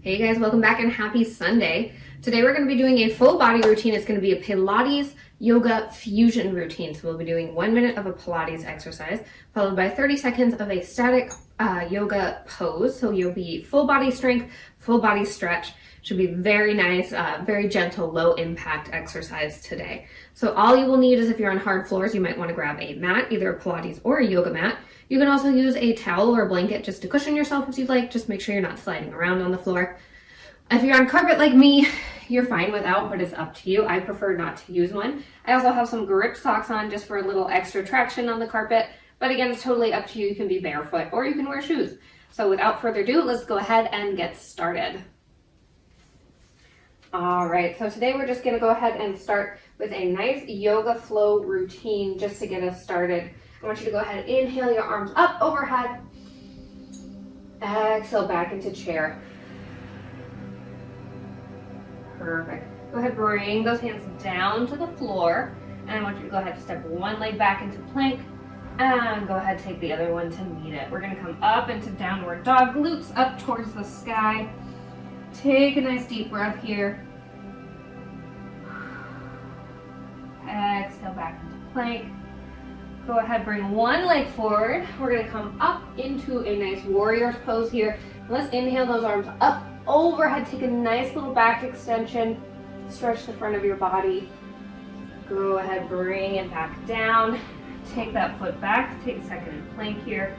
Hey guys, welcome back and happy Sunday. Today we're going to be doing a full body routine. It's going to be a Pilates yoga fusion routine. So we'll be doing 1 minute of a Pilates exercise, followed by 30 seconds of a static yoga pose. So you'll be full body strength, full body stretch. Should be very nice, very gentle, low impact exercise today. So all you will need is, if you're on hard floors, you might want to grab a mat, either a Pilates or a yoga mat. You can also use a towel or a blanket just to cushion yourself if you'd like. Just make sure you're not sliding around on the floor. If you're on carpet like me, you're fine without, but it's up to you. I prefer not to use one. I also have some grip socks on just for a little extra traction on the carpet. But again, it's totally up to you. You can be barefoot or you can wear shoes. So without further ado, let's go ahead and get started. All right, so today we're just gonna go ahead and start with a nice yoga flow routine just to get us started. I want you to go ahead and inhale your arms up overhead. Exhale back into chair. Perfect. Go ahead, bring those hands down to the floor. And I want you to go ahead and step one leg back into plank. And go ahead, take the other one to meet it. We're gonna come up into downward dog, glutes up towards the sky. Take a nice deep breath here. Exhale back into plank. Go ahead, bring one leg forward. We're gonna come up into a nice warrior's pose here. Let's inhale those arms up overhead. Take a nice little back extension. Stretch the front of your body. Go ahead, bring it back down. Take that foot back. Take a second in plank here.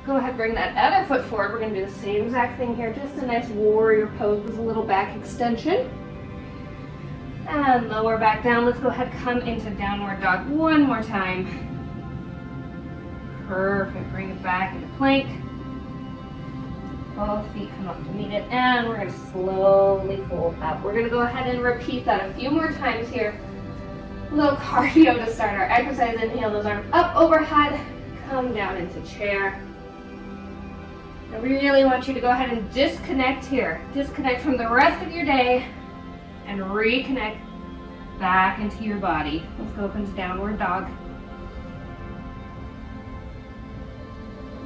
Go ahead, bring that other foot forward. We're gonna do the same exact thing here. Just a nice warrior pose with a little back extension. And lower back down. Let's go ahead, come into downward dog one more time. Perfect. Bring it back into plank. Both feet come up to meet it, and we're going to slowly fold up. We're going to go ahead and repeat that a few more times here. A little cardio to start our exercise. Inhale those arms up overhead. Come down into chair. I really want you to go ahead and disconnect here. Disconnect from the rest of your day and reconnect back into your body. Let's go up into downward dog.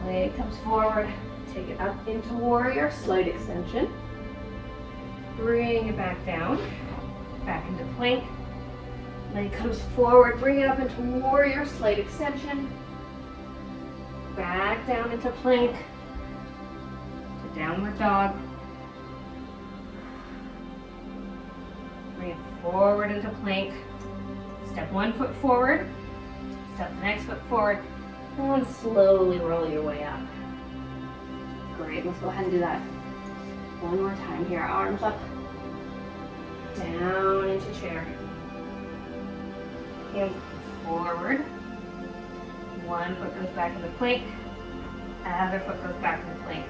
Leg comes forward. Take it up into warrior, slight extension. Bring it back down, back into plank. Leg comes forward, bring it up into warrior, slight extension. Back down into plank, to downward dog. Bring it forward into plank. Step one foot forward, step the next foot forward, and slowly roll your way up. Great, let's go ahead and do that one more time here. Arms up, down into chair. Hands forward. One foot goes back into plank. Other foot goes back into plank.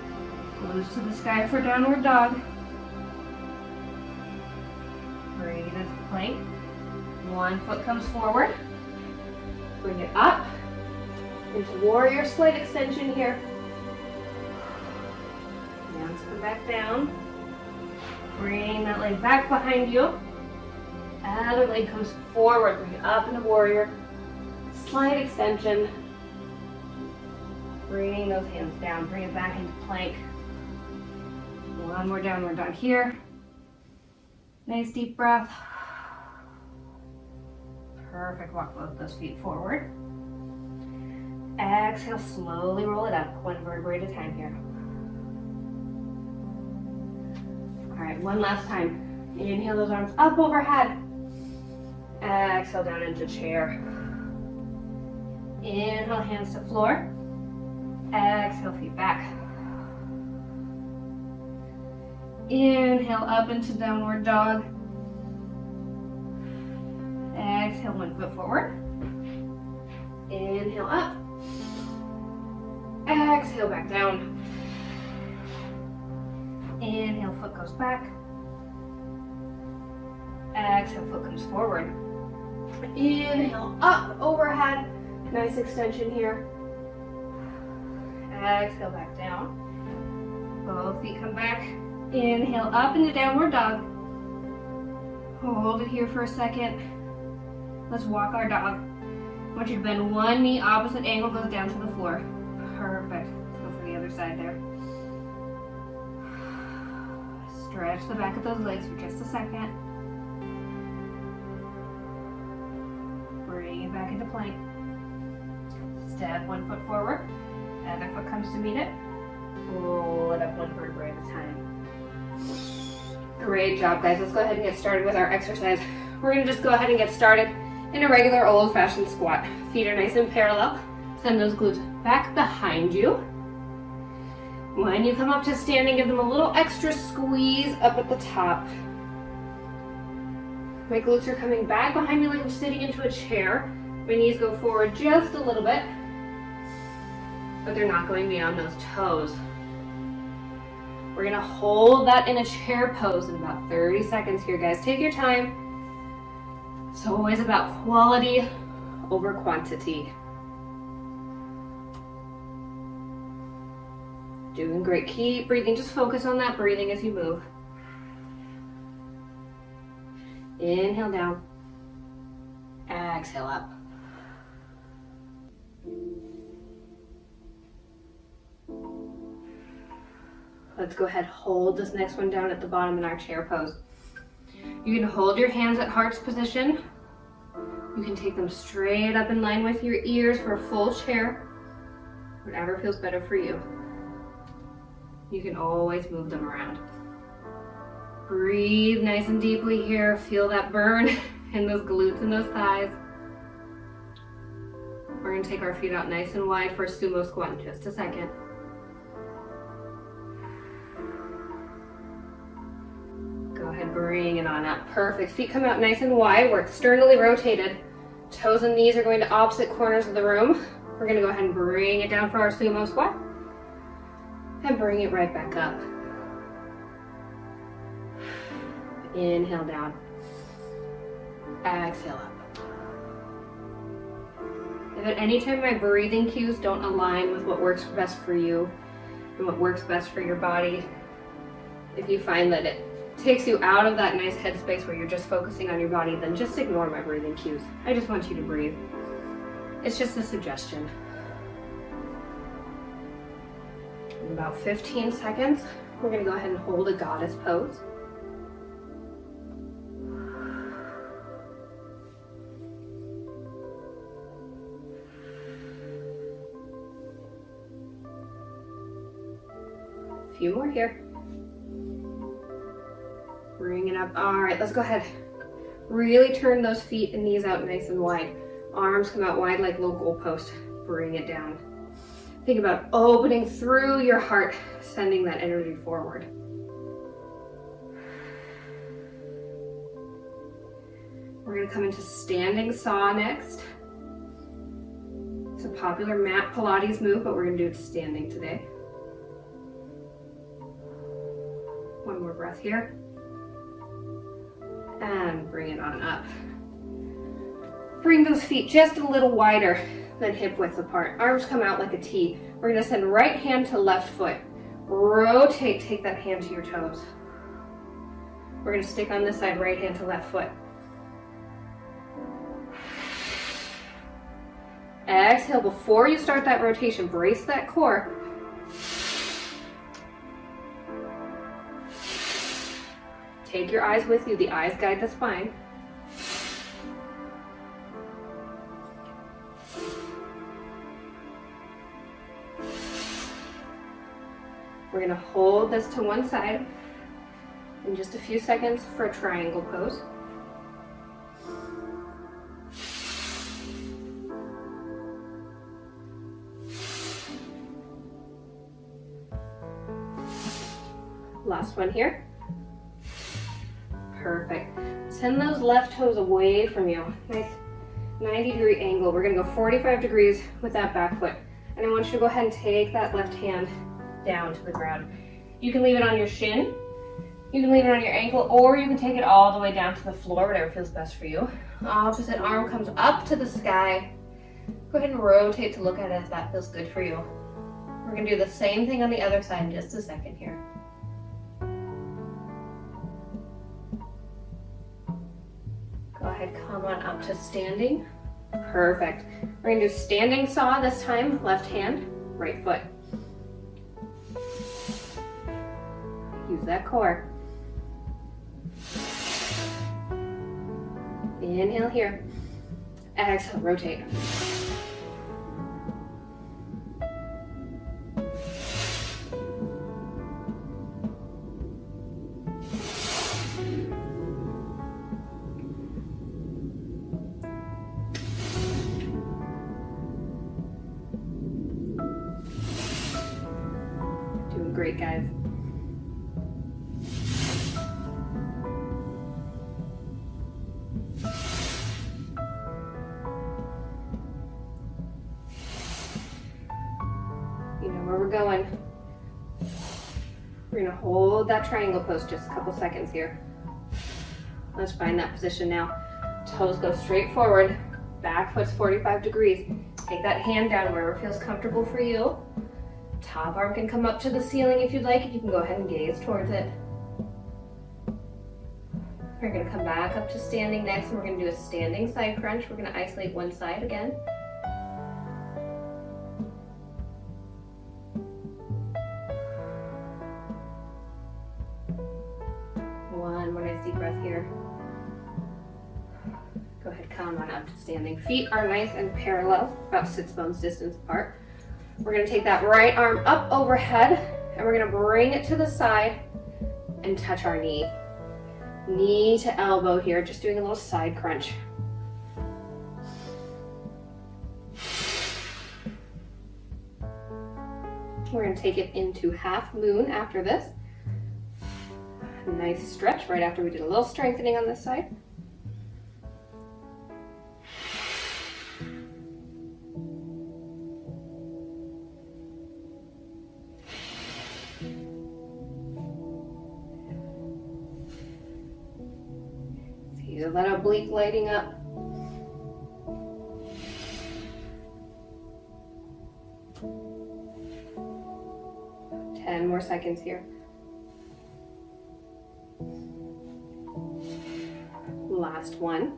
Glutes to the sky for downward dog. Bring it into plank. One foot comes forward. Bring it up into warrior, slight extension here. Hands come back down. Bring that leg back behind you. Other leg comes forward. Bring it up into warrior. Slight extension. Bring those hands down. Bring it back into plank. One more downward dog here. Nice deep breath. Perfect. Walk both those feet forward. Exhale, slowly roll it up. One vertebrae at a time here. All right, one last time. Inhale those arms up overhead. Exhale down into chair. Inhale, hands to floor. Exhale, feet back. Inhale up into downward dog. Exhale, one foot forward. Inhale up. Exhale back down. Inhale, foot goes back. Exhale, foot comes forward. Inhale, up, overhead. Nice extension here. Exhale, back down. Both feet come back. Inhale, up into downward dog. Hold it here for a second. Let's walk our dog. I want you to bend one knee, opposite angle goes down to the floor. Perfect. Let's go for the other side there. Stretch the back of those legs for just a second. Bring it back into plank. Step one foot forward. Other foot comes to meet it. Roll it up one vertebrae at a time. Great job, guys. Let's go ahead and get started with our exercise. We're going to just go ahead and get started in a regular old-fashioned squat. Feet are nice and parallel. Send those glutes back behind you. When you come up to standing, give them a little extra squeeze up at the top. My glutes are coming back behind me like I'm sitting into a chair. My knees go forward just a little bit, but they're not going beyond those toes. We're gonna hold that in a chair pose in about 30 seconds here, guys. Take your time. It's always about quality over quantity. Doing great. Keep breathing. Just focus on that breathing as you move. Inhale down. Exhale up. Let's go ahead, hold this next one down at the bottom in our chair pose. You can hold your hands at heart's position. You can take them straight up in line with your ears for a full chair. Whatever feels better for you. You can always move them around. Breathe nice and deeply here. Feel that burn in those glutes and those thighs. We're going to take our feet out nice and wide for a sumo squat in just a second. Go ahead, bring it on up. Perfect. Feet come out nice and wide. We're externally rotated. Toes and knees are going to opposite corners of the room. We're going to go ahead and bring it down for our sumo squat. And bring it right back up. Inhale down. Exhale up. If at any time my breathing cues don't align with what works best for you and what works best for your body, if you find that it takes you out of that nice headspace where you're just focusing on your body, then just ignore my breathing cues. I just want you to breathe. It's just a suggestion. In about 15 seconds, we're going to go ahead and hold a goddess pose. A few more here. Bring it up. All right, let's go ahead. Really turn those feet and knees out nice and wide. Arms come out wide like low goalpost. Bring it down. Think about opening through your heart, sending that energy forward. We're going to come into standing saw next. It's a popular mat Pilates move, but we're going to do it standing today. One more breath here. And bring it on up. Bring those feet just a little wider than hip width apart. Arms come out like a T. We're going to send right hand to left foot. Rotate, take that hand to your toes. We're going to stick on this side, right hand to left foot. Exhale. Before you start that rotation, brace that core. Take your eyes with you. The eyes guide the spine. We're going to hold this to one side in just a few seconds for a triangle pose. Last one here. Perfect. Send those left toes away from you. Nice 90-degree angle. We're going to go 45 degrees with that back foot. And I want you to go ahead and take that left hand down to the ground. You can leave it on your shin, you can leave it on your ankle, or you can take it all the way down to the floor, whatever feels best for you. Opposite arm comes up to the sky. Go ahead and rotate to look at it if that feels good for you. We're going to do the same thing on the other side in just a second here. Go ahead, come on up to standing. Perfect. We're going to do standing saw this time, left hand, right foot. Use that core. Inhale here. Exhale, rotate. Doing great, guys. You know where we're going. We're gonna hold that triangle pose just a couple seconds here. Let's find that position now. Toes go straight forward. Back foot's 45 degrees. Take that hand down wherever feels comfortable for you. Top arm can come up to the ceiling if you'd like. You can go ahead and gaze towards it. We're gonna come back up to standing next, and we're gonna do a standing side crunch. We're gonna isolate one side again. One more nice deep breath here. Go ahead, come on up to standing. Feet are nice and parallel, about 6 bones distance apart. We're gonna take that right arm up overhead, and we're gonna bring it to the side and touch our knee. Knee to elbow here, just doing a little side crunch. We're gonna take it into half moon after this. Nice stretch right after we did a little strengthening on this side. See that oblique lighting up. About 10 more seconds here. Last one.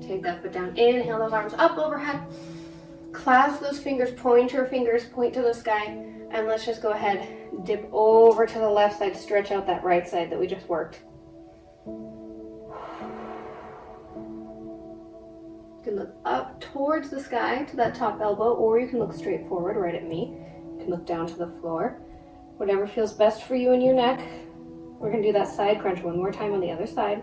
Take that foot down. Inhale those arms up overhead. Clasp those fingers, pointer fingers, point to the sky. And let's just go ahead, dip over to the left side, stretch out that right side that we just worked. You can look up towards the sky to that top elbow, or you can look straight forward right at me. You can look down to the floor. Whatever feels best for you and your neck. We're gonna do that side crunch one more time on the other side.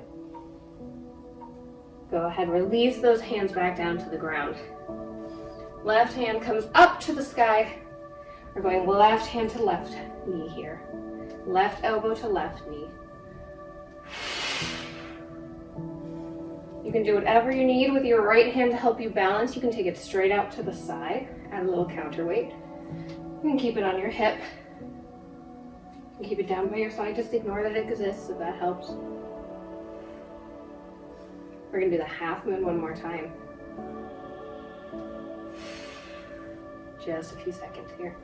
Go ahead, release those hands back down to the ground. Left hand comes up to the sky. We're going left hand to left knee here. Left elbow to left knee. You can do whatever you need with your right hand to help you balance. You can take it straight out to the side, add a little counterweight. You can keep it on your hip. You can keep it down by your side, just ignore that it exists if that helps. We're gonna do the half moon one more time. Just a few seconds here.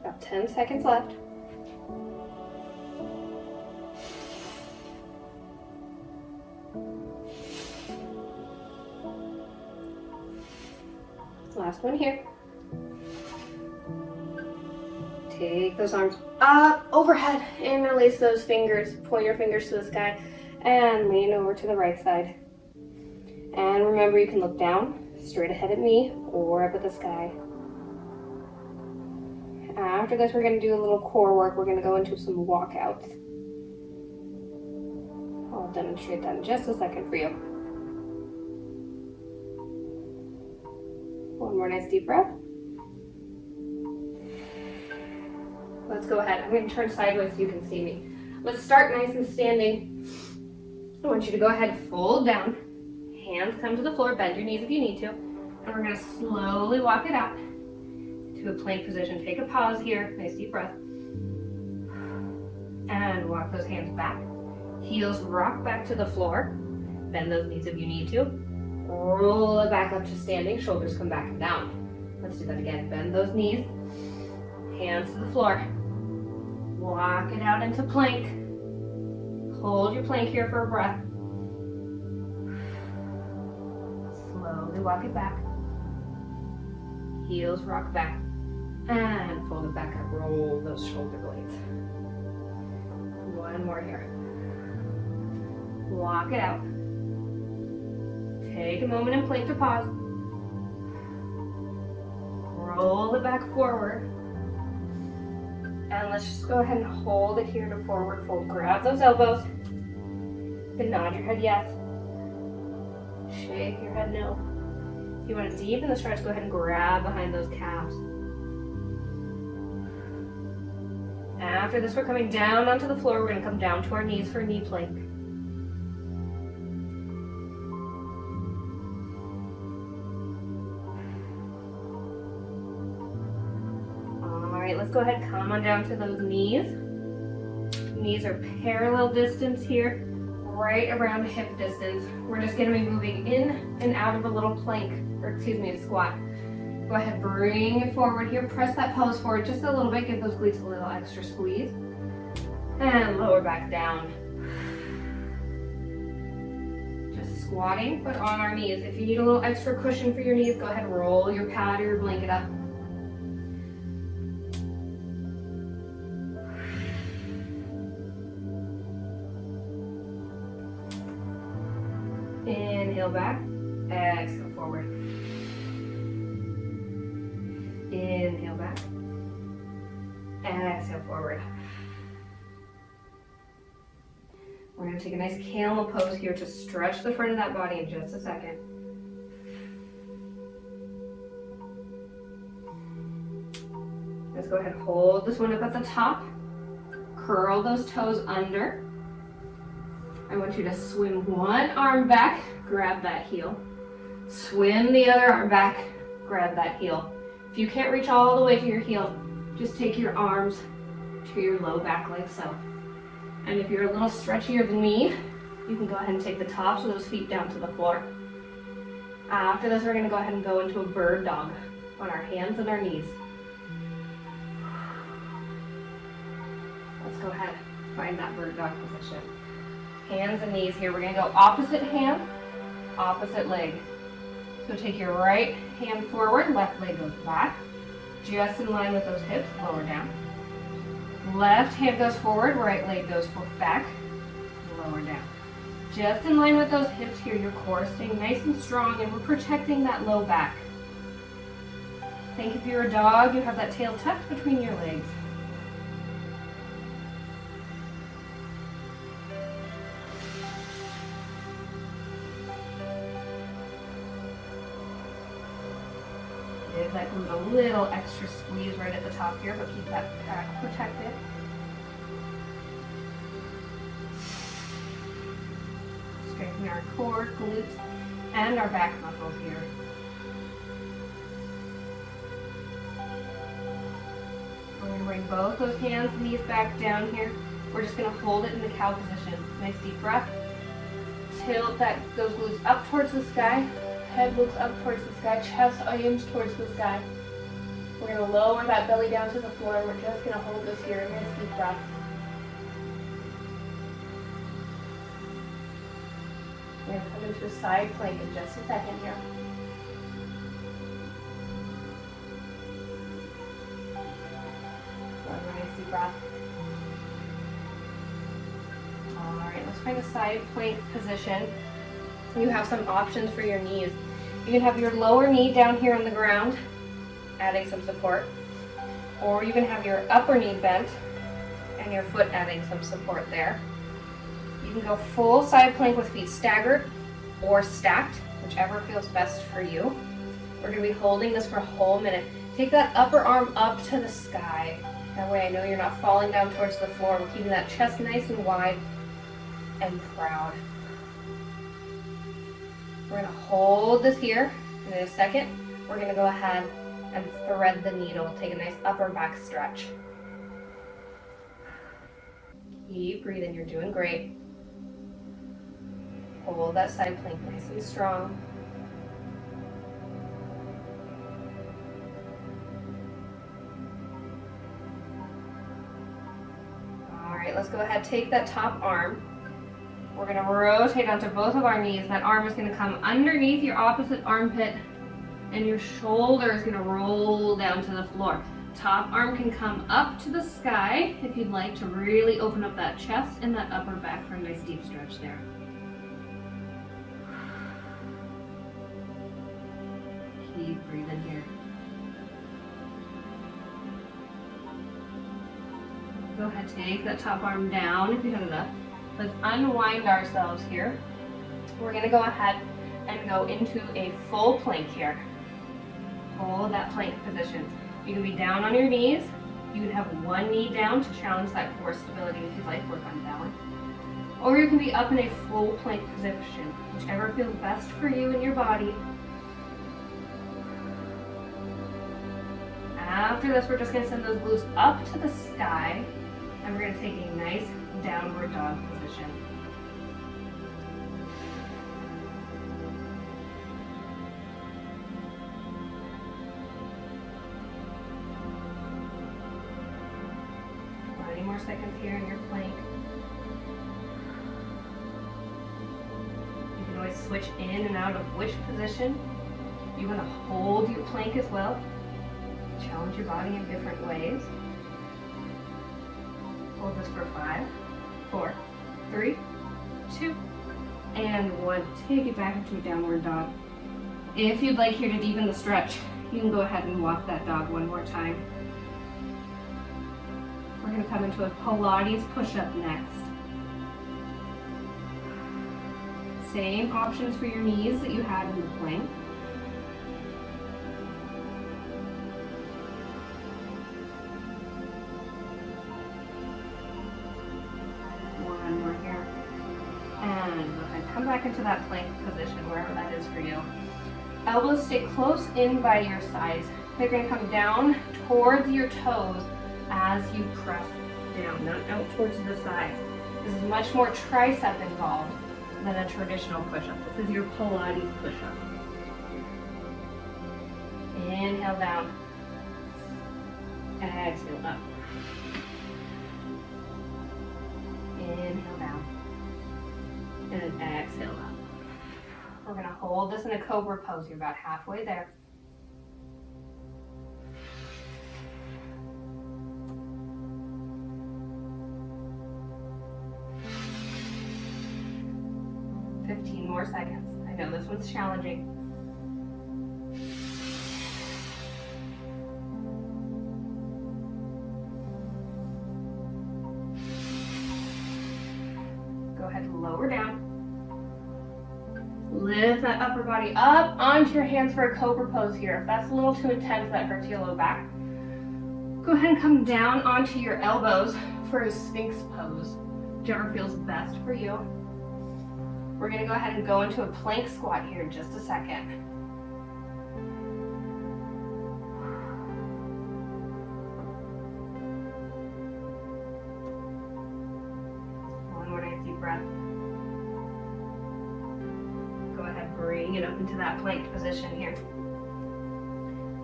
About 10 seconds left. Last one here. Take those arms up overhead and release those fingers. Point your fingers to the sky and lean over to the right side. And remember, you can look down, straight ahead at me, or up at the sky. After this, we're going to do a little core work. We're going to go into some walkouts. I'll demonstrate that in just a second for you. One more nice deep breath. Let's go ahead. I'm going to turn sideways so you can see me. Let's start nice and standing. I want you to go ahead, fold down. Hands come to the floor, bend your knees if you need to. And we're going to slowly walk it out to a plank position. Take a pause here. Nice deep breath. And walk those hands back. Heels rock back to the floor. Bend those knees if you need to. Roll it back up to standing. Shoulders come back and down. Let's do that again. Bend those knees. Hands to the floor. Walk it out into plank. Hold your plank here for a breath. Slowly walk it back. Heels rock back. And fold it back up. Roll those shoulder blades. One more here. Walk it out. Take a moment and plank to pause. Roll it back forward. And let's just go ahead and hold it here to forward fold. Grab those elbows. You can nod your head yes. Shake your head no. If you want to deepen the stretch, go ahead and grab behind those calves. After this, we're coming down onto the floor. We're going to come down to our knees for a knee plank. Alright, let's go ahead and come on down to those knees. Knees are parallel distance here, right around hip distance. We're just going to be moving in and out of a little plank, or excuse me, a squat. Go ahead, bring it forward here. Press that pelvis forward just a little bit. Give those glutes a little extra squeeze. And lower back down. Just squatting, but on our knees. If you need a little extra cushion for your knees, go ahead and roll your pad or your blanket up. Inhale back. Exhale forward. Inhale back. Exhale forward. We're going to take a nice camel pose here to stretch the front of that body in just a second. Let's go ahead and hold this one up at the top. Curl those toes under. I want you to swim one arm back, grab that heel. Swim the other arm back, grab that heel. If you can't reach all the way to your heel, just take your arms to your low back like so. And if you're a little stretchier than me, you can go ahead and take the tops of those feet down to the floor. After this, we're going to go ahead and go into a bird dog on our hands and our knees. Let's go ahead and find that bird dog position. Hands and knees here. We're going to go opposite hand, opposite leg. So take your right hand forward, left leg goes back, just in line with those hips, lower down. Left hand goes forward, right leg goes back, lower down. Just in line with those hips here, your core staying nice and strong, and we're protecting that low back. Think if you're a dog, you have that tail tucked between your legs. Give that glute a little extra squeeze right at the top here, but keep that back protected. Strengthen our core, glutes, and our back muscles here. We're going to bring both those hands, knees back down here. We're just going to hold it in the cow position. Nice deep breath. Tilt those glutes up towards the sky. Head looks up towards the sky, chest aims towards the sky. We're going to lower that belly down to the floor, and we're just going to hold this here. Nice deep breath. We're going to come into a side plank in just a second here. One nice deep breath. Alright, let's find a side plank position. You have some options for your knees. You can have your lower knee down here on the ground, adding some support. Or you can have your upper knee bent and your foot adding some support there. You can go full side plank with feet staggered or stacked, whichever feels best for you. We're going to be holding this for a whole minute. Take that upper arm up to the sky. That way I know you're not falling down towards the floor. We're keeping that chest nice and wide and proud. We're going to hold this here, and in a second, we're going to go ahead and thread the needle. Take a nice upper back stretch. Keep breathing, you're doing great. Hold that side plank nice and strong. All right, let's go ahead, take that top arm, We're gonna rotate onto both of our knees. That arm is gonna come underneath your opposite armpit, and your shoulder is gonna roll down to the floor. Top arm can come up to the sky if you'd like to really open up that chest and that upper back for a nice deep stretch there. Keep breathing here. Go ahead, take that top arm down if you have enough. Let's unwind ourselves here. We're gonna go ahead and go into a full plank here. Hold that plank position. You can be down on your knees. You can have one knee down to challenge that core stability if you'd like, work on balance. Or you can be up in a full plank position, whichever feels best for you and your body. After this, we're just gonna send those glutes up to the sky, and we're gonna take a nice downward dog position. More seconds here in your plank. You can always switch in and out of which position. You want to hold your plank as well. Challenge your body in different ways. Hold this for 5, 4, 3, 2, and 1. Take it back into a downward dog. If you'd like here to deepen the stretch, you can go ahead and walk that dog one more time. We're going to come into a Pilates push-up next. Same options for your knees that you had in the plank. One more here. And go ahead, come back into that plank position, wherever that is for you. Elbows stay close in by your sides. They're going to come down towards your toes as you press down, not out towards the side. This is much more tricep involved than a traditional push-up. This is your Pilates push-up. Inhale down. Exhale up. Inhale down. And exhale up. We're going to hold this in a cobra pose. You're about halfway there. More seconds. I know this one's challenging. Go ahead and lower down. Lift that upper body up onto your hands for a cobra pose here. If that's a little too intense, that hurts your low back, go ahead and come down onto your elbows for a Sphinx pose, whichever feels best for you. We're going to go ahead and go into a plank squat here in just a second. One more nice deep breath. Go ahead, bring it up into that plank position here.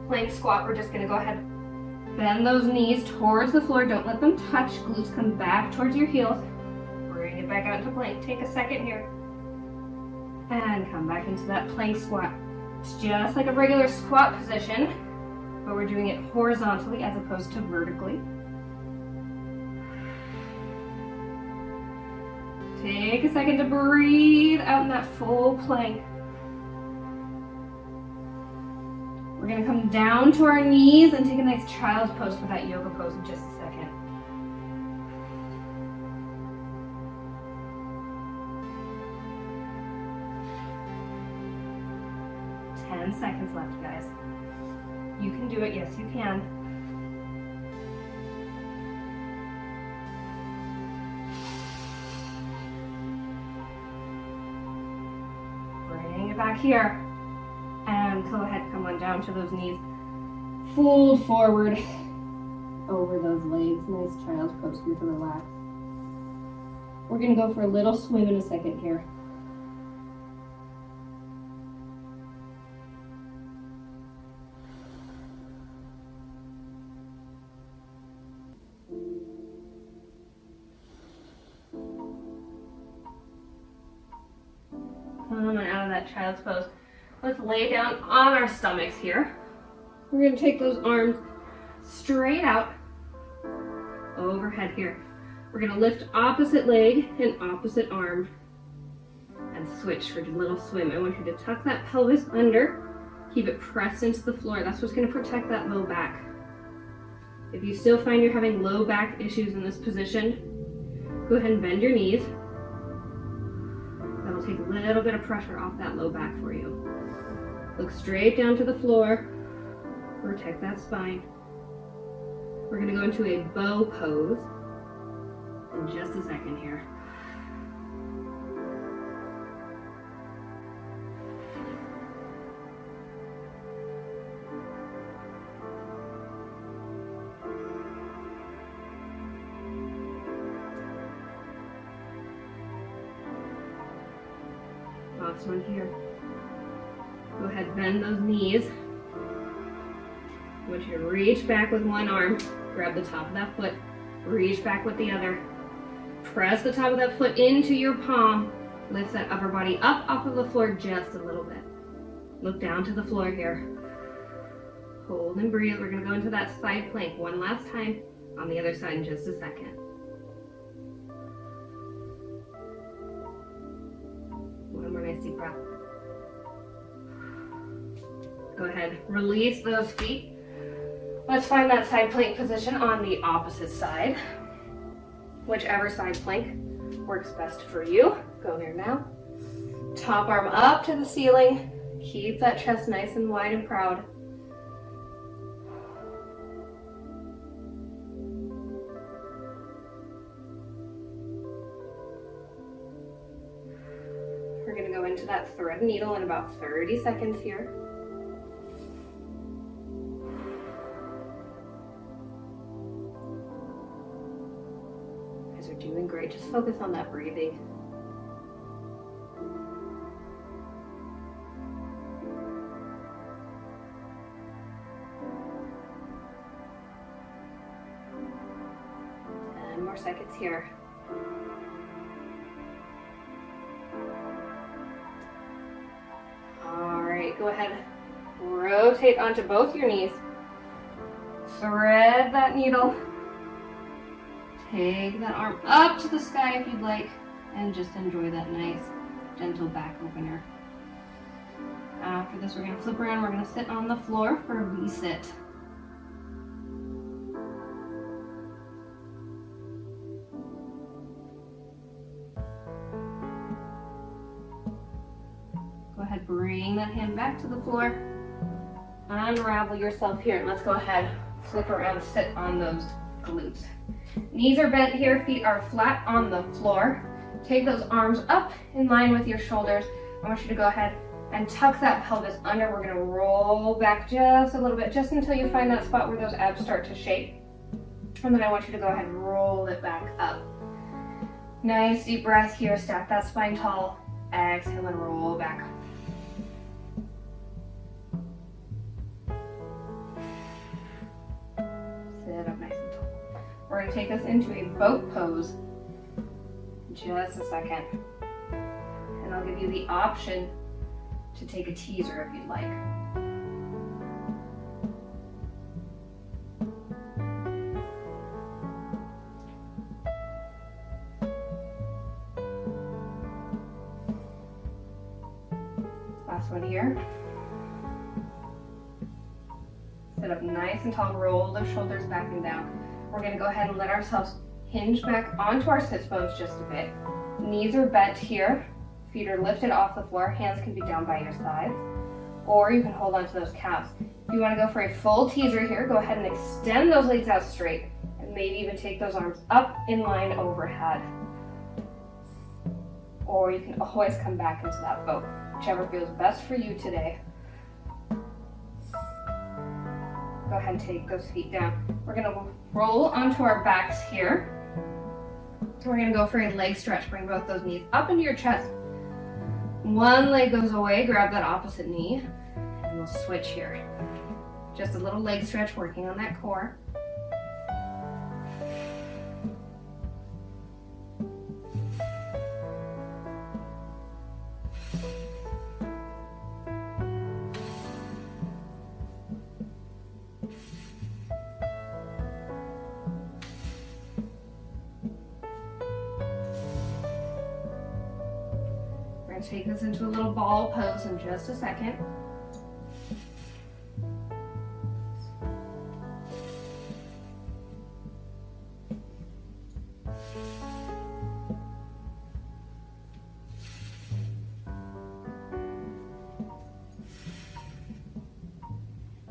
Plank squat, we're just going to go ahead, bend those knees towards the floor. Don't let them touch. Glutes come back towards your heels. Bring it back out into plank. Take a second here. And come back into that plank squat. It's just like a regular squat position, but we're doing it horizontally as opposed to vertically. Take a second to breathe out in that full plank. We're going to come down to our knees and take a nice child's pose for that yoga pose in just a second. 10 seconds left, guys. You can do it. Yes, you can. Bring it back here. And go ahead, come on down to those knees. Fold forward over those legs. Nice child's pose here to relax. We're going to go for a little swim in a second here. that child's pose. Let's lay down on our stomachs here. We're going to take those arms straight out overhead here. We're going to lift opposite leg and opposite arm and switch for a little swim. I want you to tuck that pelvis under, keep it pressed into the floor. That's what's going to protect that low back. If you still find you're having low back issues in this position, go ahead and bend your knees. That'll take a little bit of pressure off that low back for you. Look straight down to the floor. Protect that spine. We're going to go into a bow pose in just a second here. Last one here. Go ahead, bend those knees. I want you to reach back with one arm, grab the top of that foot, reach back with the other. Press the top of that foot into your palm. Lift that upper body up off of the floor just a little bit. Look down to the floor here. Hold and breathe. We're going to go into that side plank one last time on the other side in just a second. One more nice deep breath. Go ahead, release those feet. Let's find that side plank position on the opposite side. Whichever side plank works best for you. Go there now. Top arm up to the ceiling. Keep that chest nice and wide and proud. We're going to go into that thread needle in about 30 seconds here. Doing great. Just focus on that breathing. And more seconds here. All right, go ahead. Rotate onto both your knees. Thread that needle. Take that arm up to the sky if you'd like, and just enjoy that nice, gentle back opener. After this, we're going to flip around. We're going to sit on the floor for a V-sit. Go ahead, bring that hand back to the floor. Unravel yourself here, and let's go ahead, flip around, sit on those glutes. Knees are bent here, feet are flat on the floor. Take those arms up in line with your shoulders. I want you to go ahead and tuck that pelvis under. We're going to roll back just a little bit, just until you find that spot where those abs start to shake. And then I want you to go ahead and roll it back up. Nice deep breath here. Stack that spine tall. Exhale and roll back. Sit up nice and tall. We're going to take this into a boat pose in just a second. And I'll give you the option to take a teaser if you'd like. Last one here. Sit up nice and tall, roll those shoulders back and down. We're going to go ahead and let ourselves hinge back onto our sits bones just a bit. Knees are bent here. Feet are lifted off the floor. Hands can be down by your sides. Or you can hold onto those calves. If you want to go for a full teaser here, go ahead and extend those legs out straight. And maybe even take those arms up in line overhead. Or you can always come back into that boat, whichever feels best for you today. Go ahead and take those feet down. We're going to roll onto our backs here. We're going to go for a leg stretch. Bring both those knees up into your chest. One leg goes away, grab that opposite knee, and we'll switch here. Just a little leg stretch, working on that core. take this into a little ball pose in just a second.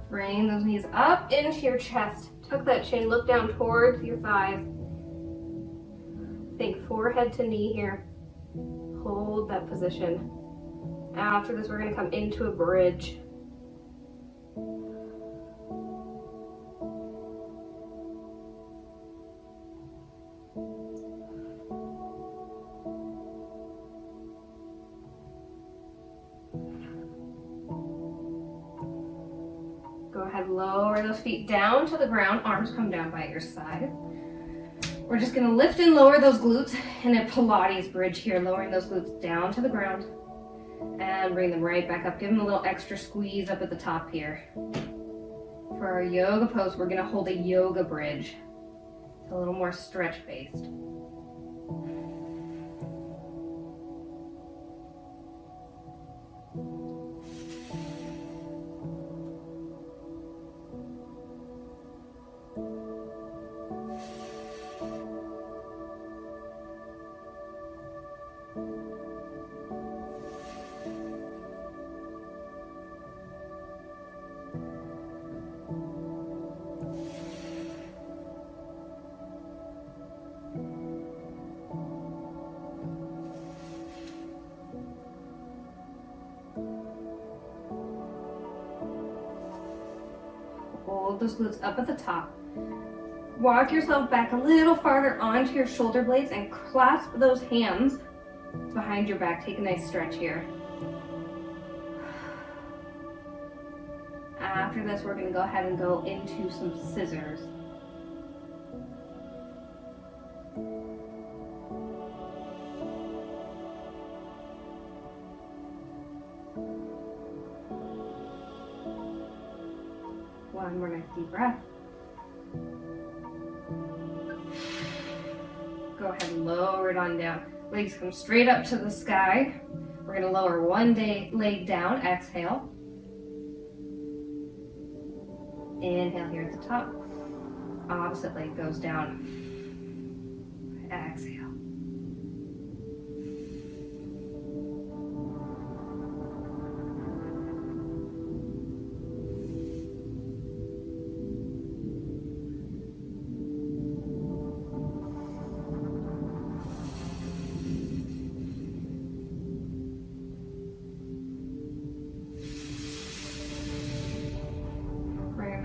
Bring those knees up into your chest. Tuck that chin, look down towards your thighs. Think forehead to knee here. Hold that position. After this, we're going to come into a bridge. Go ahead, lower those feet down to the ground. Arms come down by your side. We're just going to lift and lower those glutes in a Pilates bridge here, lowering those glutes down to the ground and bring them right back up. Give them a little extra squeeze up at the top here. For our yoga pose, we're going to hold a yoga bridge. It's a little more stretch based. Hold those glutes up at the top. Walk yourself back a little farther onto your shoulder blades and clasp those hands behind your back. Take a nice stretch here. After this, we're going to go ahead and go into some scissors. One more nice deep breath. Go ahead and lower it on down. Legs come straight up to the sky. We're going to lower one leg down. Exhale. Inhale here at the top. Opposite leg goes down. Exhale.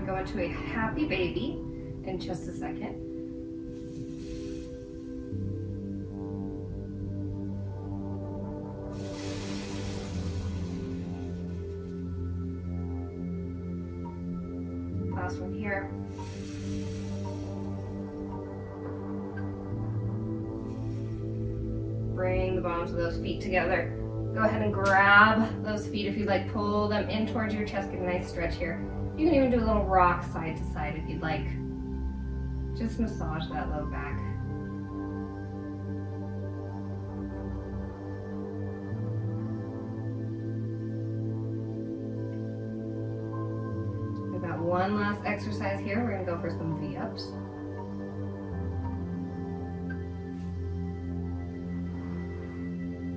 Go into a happy baby in just a second. Last one here. Bring the bottoms of those feet together. Go ahead and grab those feet if you'd like. Pull them in towards your chest. Get a nice stretch here. You can even do a little rock side to side if you'd like. Just massage that low back. We've got one last exercise here. We're going to go for some V-ups.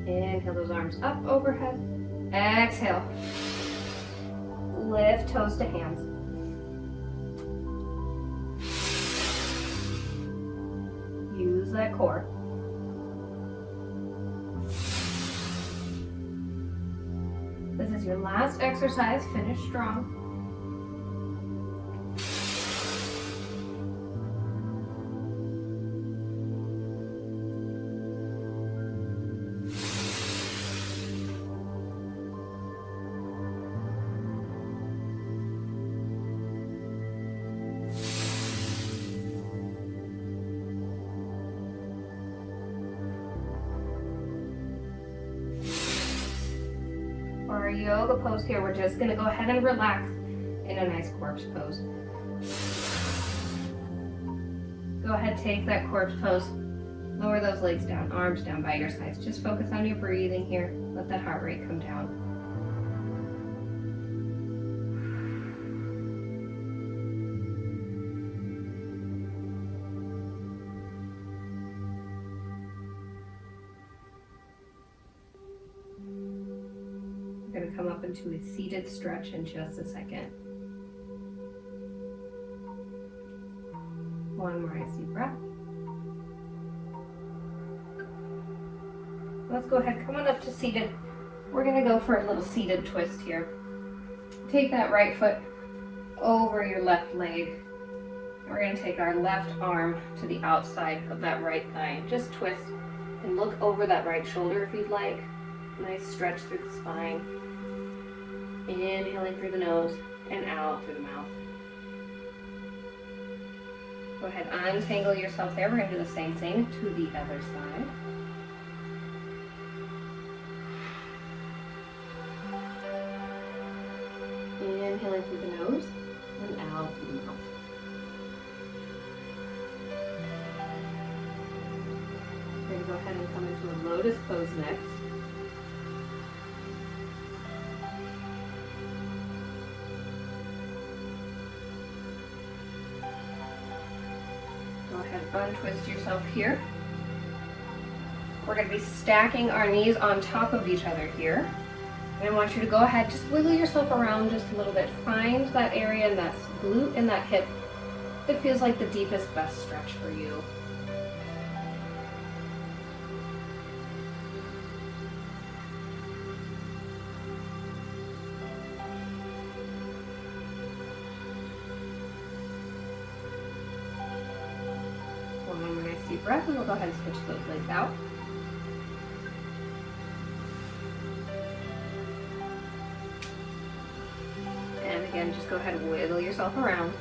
Inhale those arms up overhead. Exhale. Lift toes to hands. Use that core. This is your last exercise. Finish strong. For our yoga pose here, we're just going to go ahead and relax in a nice corpse pose. Go ahead, take that corpse pose. Lower those legs down, arms down by your sides. Just focus on your breathing here. Let that heart rate come down. We're going to come up into a seated stretch in just a second. One more nice deep breath. Let's go ahead, come on up to seated. We're gonna go for a little seated twist here. Take that right foot over your left leg. We're gonna take our left arm to the outside of that right thigh. Just twist and look over that right shoulder if you'd like. Nice stretch through the spine. Inhaling through the nose and out through the mouth. Go ahead, untangle yourself there. We're gonna do the same thing to the other side. Inhaling through the nose and out through the mouth. We're going to go ahead and come into a lotus pose next. Go ahead, untwist yourself here. We're going to be stacking our knees on top of each other here. And I want you to go ahead, just wiggle yourself around just a little bit. Find that area in that glute and that hip that feels like the deepest, best stretch for you. One more nice deep breath, and we'll go ahead and switch those legs out. Again, just go ahead and wiggle yourself around.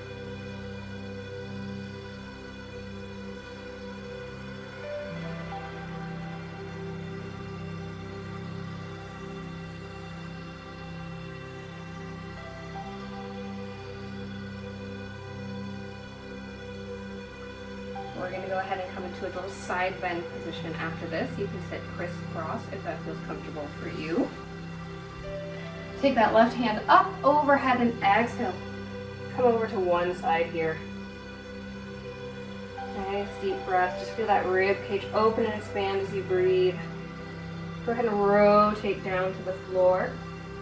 We're going to go ahead and come into a little side bend position after this. You can sit crisscross if that feels comfortable for you. Take that left hand up overhead and exhale. Come over to one side here. Nice deep breath. Just feel that rib cage open and expand as you breathe. Go ahead and rotate down to the floor.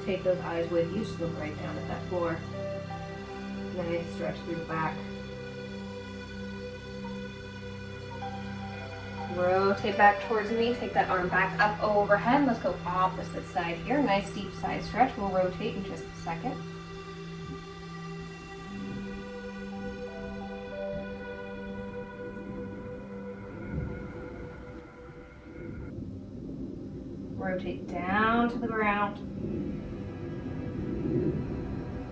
Take those eyes with you. Just look right down at that floor. Nice stretch through the back. Rotate back towards me. Take that arm back up overhead. Let's go opposite side here. Nice deep side stretch. We'll rotate in just a second. Rotate down to the ground.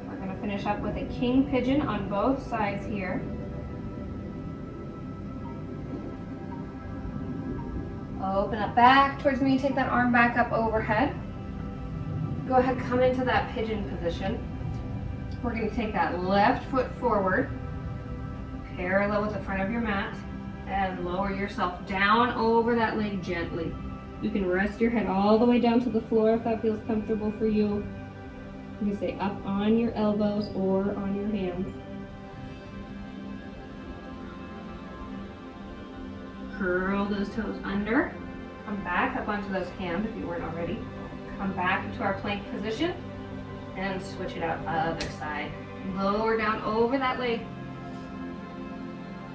We're going to finish up with a king pigeon on both sides here. Open up back towards me, take that arm back up overhead. Go ahead, come into that pigeon position. We're going to take that left foot forward, parallel with the front of your mat, and lower yourself down over that leg gently. You can rest your head all the way down to the floor if that feels comfortable for you. You can stay up on your elbows or on your hands. Curl those toes under. Come back up onto those hands if you weren't already. Come back into our plank position and switch it out other side. Lower down over that leg.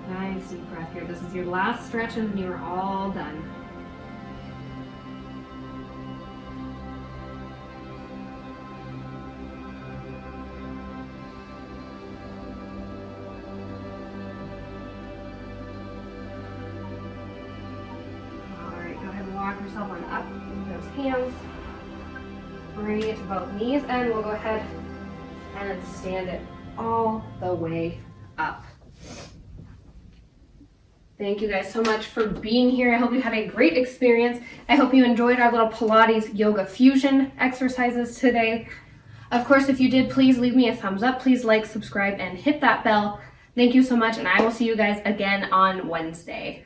Nice deep breath here. This is your last stretch and then you're all done. Walk yourself on up with those hands. Bring it to both knees, and we'll go ahead and stand it all the way up. Thank you guys so much for being here. I hope you had a great experience. I hope you enjoyed our little Pilates yoga fusion exercises today. Of course, if you did, please leave me a thumbs up. Please like, subscribe, and hit that bell. Thank you so much, and I will see you guys again on Wednesday.